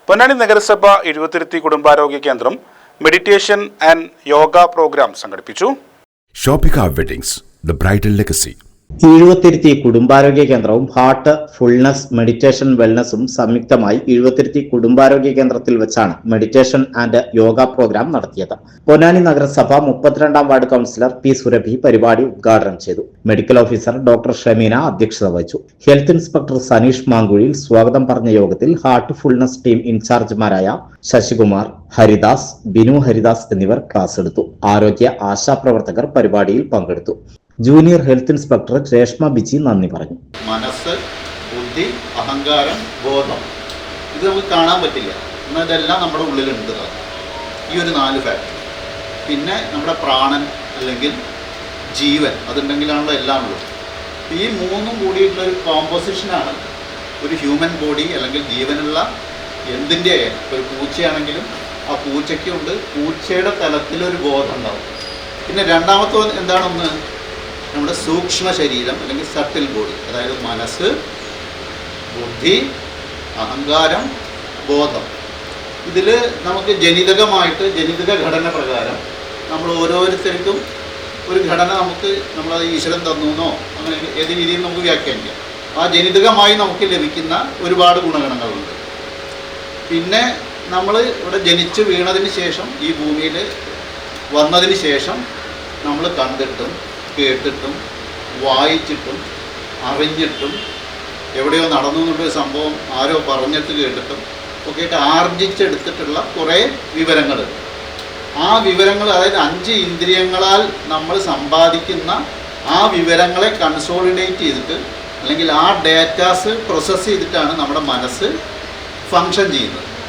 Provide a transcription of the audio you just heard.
പൊന്നാനി നഗരസഭ എഴുപത്തിരുത്തി കുടുംബാരോഗ്യ കേന്ദ്രം മെഡിറ്റേഷൻ ആൻഡ് യോഗ പ്രോഗ്രാം സംഘടിപ്പിച്ചു. Shopika weddings the bridal legacy. എഴുപത്തിരുത്തി കുടുംബാരോഗ്യ കേന്ദ്രവും ഹാർട്ട് ഫുൾനെസ് മെഡിറ്റേഷൻ വെൽനസും സംയുക്തമായി എഴുപത്തിരുത്തി കുടുംബാരോഗ്യ കേന്ദ്രത്തിൽ വെച്ചാണ് മെഡിറ്റേഷൻ ആൻഡ് യോഗ പ്രോഗ്രാം നടത്തിയത്. പൊന്നാനി നഗരസഭ 32ാം വാർഡ് കൌൺസിലർ പി സുരഭി പരിപാടി ഉദ്ഘാടനം ചെയ്തു. മെഡിക്കൽ ഓഫീസർ ഡോക്ടർ ഷമീന അധ്യക്ഷത വഹിച്ചു. ഹെൽത്ത് ഇൻസ്പെക്ടർ സനീഷ് മാങ്കുഴിയിൽ സ്വാഗതം പറഞ്ഞ യോഗത്തിൽ ഹാർട്ട് ഫുൾനെസ് ടീം ഇൻചാർജുമാരായ ശശികുമാർ, ഹരിദാസ്, ബിനു ഹരിദാസ് എന്നിവർ ക്ലാസ് എടുത്തു. ആരോഗ്യ ആശാപ്രവർത്തകർ പരിപാടിയിൽ പങ്കെടുത്തു. Junior health inspector Reshma Biji നന്ദി പറഞ്ഞു. മനസ്സ്, ബുദ്ധി, അഹങ്കാരം, ബോധം, ഇത് നമുക്ക് കാണാൻ പറ്റില്ല, എന്നാൽ ഇതെല്ലാം നമ്മുടെ ഉള്ളിലുണ്ട്. ഈ ഒരു 4 ഫാക്ടർ. പിന്നെ നമ്മുടെ പ്രാണൻ അല്ലെങ്കിൽ ജീവൻ, അതുണ്ടെങ്കിലാണല്ലോ എല്ലാം ഉള്ളത്. ഈ 3 കൂടിയിട്ടുള്ളൊരു കോമ്പോസിഷനാണ് ഒരു ഹ്യൂമൻ ബോഡി അല്ലെങ്കിൽ ജീവനുള്ള എന്തിൻ്റെ. ഒരു പൂച്ചയാണെങ്കിലും ആ പൂച്ചയ്ക്കുണ്ട് പൂച്ചയുടെ തലത്തിലൊരു ബോധം ഉണ്ടാവും. പിന്നെ രണ്ടാമത്തെ എന്താണെന്ന് നമ്മുടെ സൂക്ഷ്മ ശരീരം അല്ലെങ്കിൽ സട്ടിൽ ബോഡി, അതായത് മനസ്സ്, ബുദ്ധി, അഹങ്കാരം, ബോധം. ഇതിൽ നമുക്ക് ജനിതകമായിട്ട് ജനിതക ഘടന പ്രകാരം നമ്മൾ ഓരോരുത്തർക്കും ഒരു ഘടന നമുക്ക് നമ്മളത് ഈശ്വരൻ തന്നൂന്നോ അങ്ങനെ ഏത് രീതിയിൽ നമുക്ക് വ്യാഖ്യാനിക്കാം. ആ ജനിതകമായി നമുക്ക് ലഭിക്കുന്ന ഒരുപാട് ഗുണഗണങ്ങളുണ്ട്. പിന്നെ നമ്മൾ ഇവിടെ ജനിച്ച് വീണതിന് ശേഷം ഈ ഭൂമിയിൽ വന്നതിന് ശേഷം നമ്മൾ കണ്ടിട്ടും കേട്ടിട്ടും വായിച്ചിട്ടും അറിഞ്ഞിട്ടും എവിടെയോ നടന്നു എന്നുള്ളൊരു സംഭവം ആരോ പറഞ്ഞിട്ട് കേട്ടിട്ടും ഒക്കെ ആർജിച്ചെടുത്തിട്ടുള്ള കുറേ വിവരങ്ങൾ. ആ വിവരങ്ങൾ, അതായത് 5 ഇന്ദ്രിയങ്ങളാൽ നമ്മൾ സമ്പാദിക്കുന്ന ആ വിവരങ്ങളെ കൺസോളിഡേറ്റ് ചെയ്തിട്ട് അല്ലെങ്കിൽ ആ ഡേറ്റാസ് പ്രോസസ്സ് ചെയ്തിട്ടാണ് നമ്മുടെ മനസ്സ് ഫങ്ഷൻ ചെയ്യുന്നത്.